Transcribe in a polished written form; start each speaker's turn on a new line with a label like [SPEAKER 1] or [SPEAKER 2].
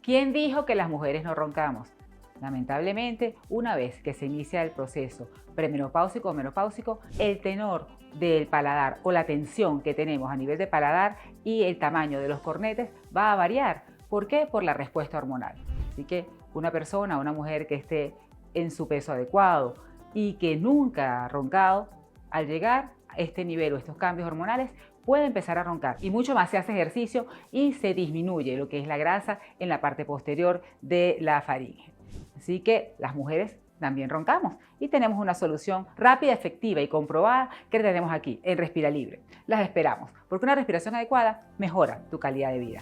[SPEAKER 1] ¿Quién dijo que las mujeres no roncamos? Lamentablemente, una vez que se inicia el proceso premenopáusico o menopáusico, el tenor del paladar o la tensión que tenemos a nivel de paladar y el tamaño de los cornetes va a variar. ¿Por qué? Por la respuesta hormonal. Así que una persona, una mujer que esté en su peso adecuado y que nunca ha roncado, al llegar a este nivel o estos cambios hormonales, puede empezar a roncar, y mucho más si hace ejercicio y se disminuye lo que es la grasa en la parte posterior de la faringe. Así que las mujeres también roncamos y tenemos una solución rápida, efectiva y comprobada que tenemos aquí en Respira Libre. Las esperamos porque una respiración adecuada mejora tu calidad de vida.